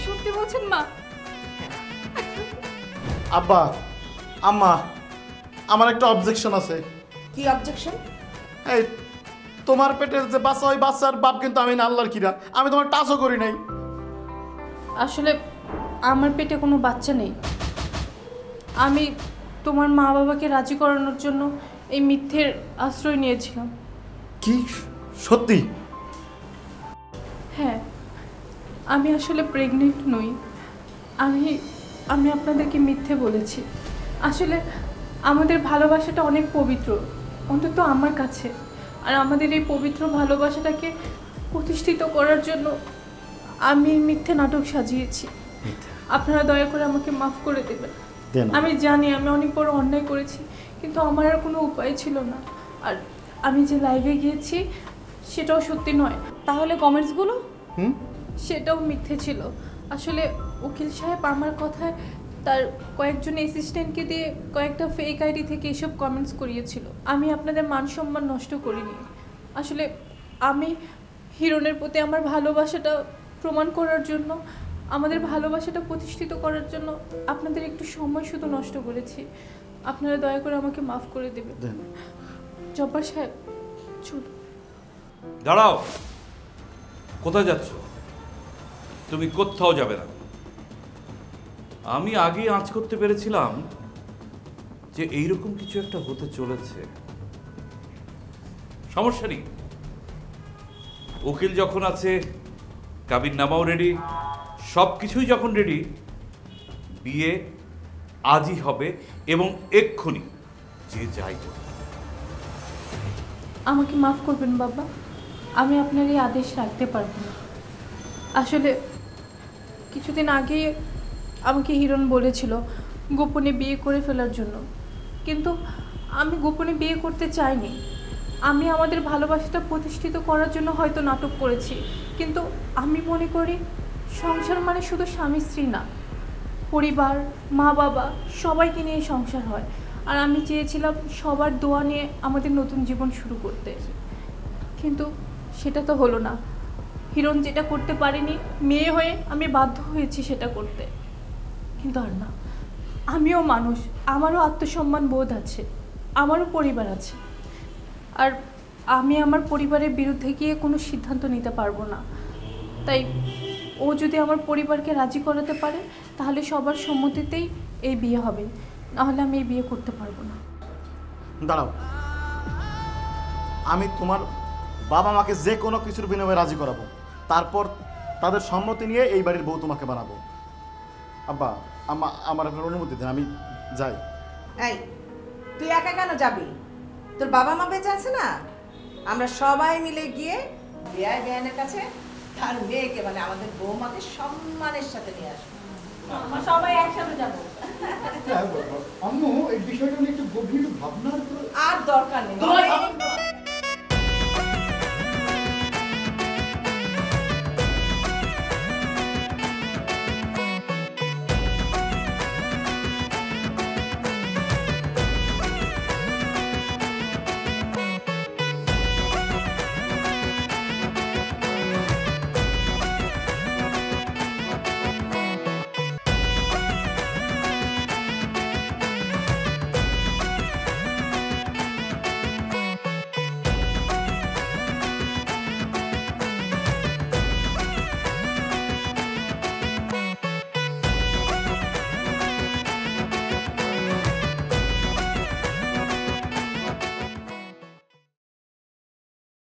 J: সত্যি বলছেন মা?
A: আব্বা, আম্মা, আমার একটা অবজেকশন আছে।
G: কি অবজেকশন?
A: এই তোমার পেটের যে বাচ্চা, ওই বাচ্চার বাপ কিন্তু আমি না। আল্লাহর কিরা, আমি তোমার টাচও করি নাই।
J: আসলে আমার পেটে কোনো বাচ্চা নেই। আমি তোমার মা বাবাকে রাজি করানোর জন্য এই মিথ্যের আশ্রয় নিয়েছিলাম।
A: কি সত্যি?
J: হ্যাঁ, আমি আসলে প্রেগনেন্ট নই। আমি আপনাদেরকে মিথ্যে বলেছি। আসলে আমাদের ভালোবাসাটা অনেক পবিত্র, অন্তত আমার কাছে। আর আমাদের এই পবিত্র ভালোবাসাটাকে প্রতিষ্ঠিত করার জন্য আমি মিথ্যে নাটক সাজিয়েছি। আপনারা দয়া করে আমাকে মাফ করে দেবেন। আমি জানি আমি অনেক বড় অন্যায় করেছি, কিন্তু আমার আর কোনো উপায় ছিল না। আর আমি যে লাইভে গিয়েছি সেটাও সত্যি নয়।
I: তাহলে কমেন্টসগুলো?
J: সেটাও মিথ্যে ছিল। আসলে উকিল সাহেব আমার কথায় তার কয়েকজন অ্যাসিস্ট্যান্টকে দিয়ে কয়েকটা ফেক আইডি থেকে এসব কমেন্টস করিয়েছিল। আমি আপনাদের মান সম্মান নষ্ট করিনি। আসলে আমি হিরণের প্রতি আমার ভালোবাসাটা প্রমাণ করার জন্য, আমাদের ভালোবাসাটা প্রতিষ্ঠিত করার জন্য আপনাদের একটু সময় শুধু নষ্ট করেছি। আপনারা দয়া করে আমাকে মাফ করে দেবেন। জব্বার সাহেব, চলুন।
F: দাঁড়াও। কোথায় যাচ্ছ? তুমি কোথাও যাবে না। আমি আগে আঁচ করতে পেরেছিলাম যে এইরকম কিছু একটা হতে চলেছে। সমস্যা নেই, উকিল যখন আছে, কাবিন নামাও রেডি, সব কিছুই যখন রেডি, বিয়ে আজই হবে এবং এক্ষুনি যে যাই করবে।
J: আমাকে মাফ করবেন বাবা, আমি আপনার এই আদেশ রাখতে পারবো না। আসলে কিছুদিন আগেই আমাকে হিরণ বলেছিল গোপনে বিয়ে করে ফেলার জন্য, কিন্তু আমি গোপনে বিয়ে করতে চাইনি। আমি আমাদের ভালোবাসাটা প্রতিষ্ঠিত করার জন্য হয়তো নাটক করেছি, কিন্তু আমি মনে করি সংসার মানে শুধু স্বামী স্ত্রী না, পরিবার, মা বাবা সবাইকে নিয়ে সংসার হয়। আর আমি চেয়েছিলাম সবার দোয়া নিয়ে আমাদের নতুন জীবন শুরু করতে, কিন্তু সেটা তো হলো না। হিরণ যেটা করতে পারেনি, মেয়ে হয়ে আমি বাধ্য হয়েছি সেটা করতে। কিন্তু আর না, আমিও মানুষ, আমারও আত্মসম্মান বোধ আছে, আমারও পরিবার আছে। আর আমি আমার পরিবারের বিরুদ্ধে গিয়ে কোনো সিদ্ধান্ত নিতে পারবো না। তাই ও যদি আমার পরিবারকে রাজি করাতে পারে তাহলে সবার সম্মতিতেই এই বিয়ে হবে, নাহলে আমি এই বিয়ে করতে পারবো না।
A: দাঁড়াও, আমি তোমার বাবা মাকে যে কোনো কিছুর বিনিময়ে রাজি করাবো, তারপর তাদের সম্মতি নিয়ে এই বাড়ির বউ তোমাকে বানাবো। আব্বা, আমার আপনার অনুমতি দেন, আমি যাই।
G: এই, তুই একা কেন যাবি? তোর বাবা মা বেঁচে আছে না? আমরা সবাই মিলে গিয়ে বেয়াই বেয়ানের কাছে তার মেয়েকে, মানে আমাদের বৌমাকে সম্মানের সাথে নিয়ে আসবো। আমরা সবাই একসাথে যাবো।
H: আম্মু এই বিষয়টা নিয়ে একটু গভীর ভাবনার
G: আর দরকার নেই।